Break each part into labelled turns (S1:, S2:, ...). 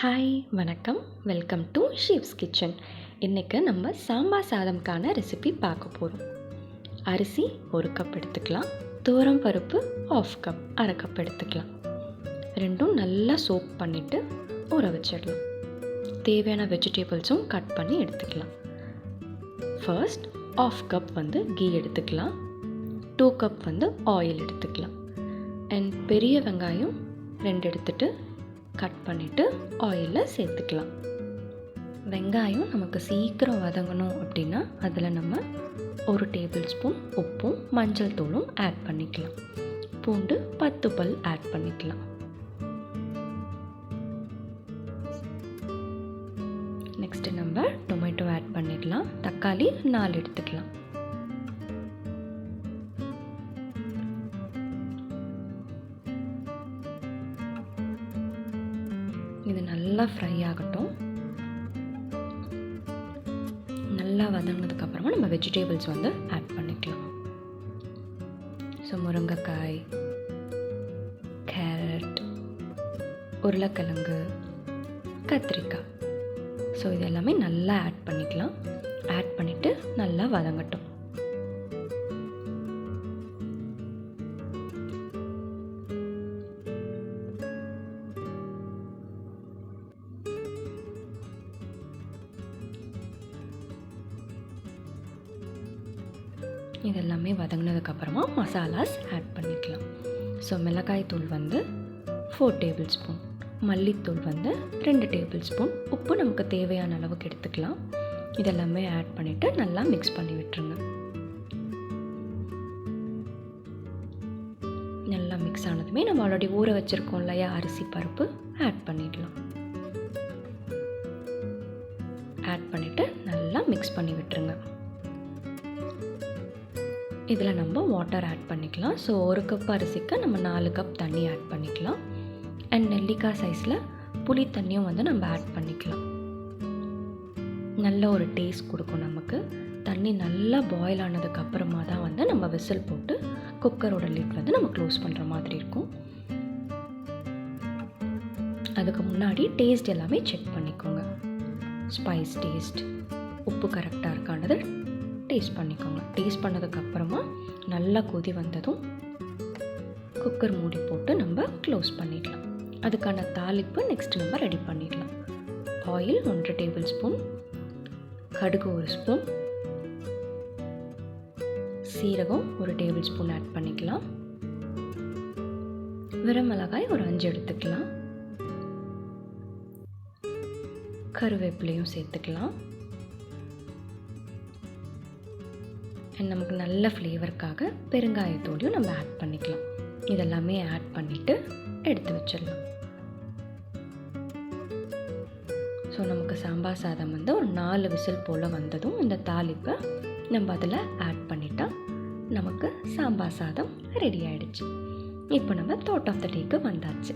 S1: Hi வணக்கம், welcome to ships kitchen. இன்றைக்கி நம்ம சாம்பார் சாதம்க்கான ரெசிபி பார்க்க போகிறோம். அரிசி 1 கப் எடுத்துக்கலாம், துவரம் பருப்பு 1/2 கப், 1/2 கப் எடுத்துக்கலாம். ரெண்டும் நல்லா சோக் பண்ணிவிட்டு ஊற வச்சிடலாம். தேவையான வெஜிடபிள்ஸும் கட் பண்ணி எடுத்துக்கலாம். ஃபர்ஸ்ட் 1/2 கப் கீ எடுத்துக்கலாம், 2 கப் ஆயில் எடுத்துக்கலாம். அண்ட் பெரிய வெங்காயம் 2 எடுத்துகிட்டு கட் பண்ணிவிட்டு ஆயிலில் சேர்த்துக்கலாம். வெங்காயம் நமக்கு சீக்கிரம் வதங்கணும் அப்படின்னா அதில் நம்ம 1 டேபிள் ஸ்பூன் உப்பும் மஞ்சள் தூளும் ஆட் பண்ணிக்கலாம். பூண்டு 10 பல் ஆட் பண்ணிக்கலாம். நெக்ஸ்ட்டு நம்ம டொமேட்டோ ஆட் பண்ணிடலாம். தக்காளி 4 எடுத்துக்கலாம். இது நல்லா ஃப்ரை ஆகட்டும். நல்லா வதங்கினதுக்கப்புறமா நம்ம வெஜிடபிள்ஸ் ஆட் பண்ணிக்கலாம். ஸோ முருங்கைக்காய், கேரட், உருளைக்கிழங்கு, கத்திரிக்காய், ஸோ இது எல்லாமே நல்லா ஆட் பண்ணிக்கலாம். ஆட் பண்ணிவிட்டு நல்லா வதங்கட்டும். இதெல்லாமே வதங்கினதுக்கப்புறமா மசாலாஸ் ஆட் பண்ணிக்கலாம். ஸோ மிளகாய் தூள் 4 டேபிள் ஸ்பூன், மல்லித்தூள் 2 டேபிள் ஸ்பூன், உப்பு நமக்கு தேவையான அளவுக்கு எடுத்துக்கலாம். இதெல்லாமே ஆட் பண்ணிவிட்டு நல்லா மிக்ஸ் பண்ணி விட்டுருங்க. நல்லா மிக்ஸ் ஆனதுமே நம்ம ஆல்ரெடி ஊற வச்சுருக்கோம் இல்லையா அரிசி பருப்பு, ஆட் பண்ணிடலாம். ஆட் பண்ணிவிட்டு நல்லா மிக்ஸ் பண்ணி விட்டுருங்க. இதில் நம்ம வாட்டர் ஆட் பண்ணிக்கலாம். ஸோ 1 கப் அரிசிக்கு நம்ம 4 கப் தண்ணி ஆட் பண்ணிக்கலாம். அண்ட் நெல்லிக்காய் சைஸில் புளி தண்ணியும் நம்ம ஆட் பண்ணிக்கலாம். நல்ல ஒரு டேஸ்ட் கொடுக்கும் நமக்கு. தண்ணி நல்லா பாயில் ஆனதுக்கப்புறமா தான் நம்ம விசில் போட்டு குக்கரோட லிட் நம்ம க்ளோஸ் பண்ணுற மாதிரி இருக்கும். அதுக்கு முன்னாடி டேஸ்ட் எல்லாமே செக் பண்ணிக்கோங்க. ஸ்பைஸ் டேஸ்ட், உப்பு கரெக்டாக இருக்கானது டேஸ்ட் பண்ணிக்கோங்க. டேஸ்ட் பண்ணதுக்கப்புறமா நல்லா கொதி வந்ததும் குக்கர் மூடி போட்டு நம்ம க்ளோஸ் பண்ணிடலாம். அதுக்கான தாளிப்பு நெக்ஸ்ட் நம்ம ரெடி பண்ணிடலாம். ஆயில் 1 டேபிள் ஸ்பூன், கடுகு 1 ஸ்பூன், சீரகம் 1 டேபிள் ஸ்பூன் ஆட் பண்ணிக்கலாம். வரமிளகாய் ஒரு 5 எடுத்துக்கலாம். கருவேப்பிலையும் சேர்த்துக்கலாம். அண்ட் நமக்கு நல்ல ஃப்ளேவருக்காக பெருங்காயத்தோடையும் நம்ம ஆட் பண்ணிக்கலாம். இதெல்லாமே ஆட் பண்ணிவிட்டு எடுத்து வச்சிடலாம். ஸோ நமக்கு சாம்பார் சாதம் ஒரு 4 விசில் போல் வந்ததும் இந்த தாளிப்பை நம்ம அதில் ஆட் பண்ணிட்டா நமக்கு சாம்பார் சாதம் ரெடி ஆகிடுச்சு. இப்போ நம்ம தாட் ஆஃப் த டேக்கு வந்தாச்சு.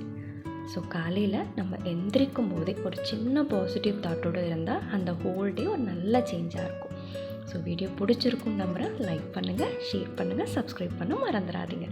S1: ஸோ காலையில் நம்ம எந்திரிக்கும் போதே ஒரு சின்ன பாசிட்டிவ் தாட்டோடு இருந்தால் அந்த ஹோல் டே ஒரு நல்ல சேஞ்சாக இருக்கும். ஸோ வீடியோ பிடிச்சிருக்கும் நம்புகிறேன். லைக் பண்ணுங்கள், ஷேர் பண்ணுங்கள், சப்ஸ்கிரைப் பண்ண மறந்துடாதீங்க.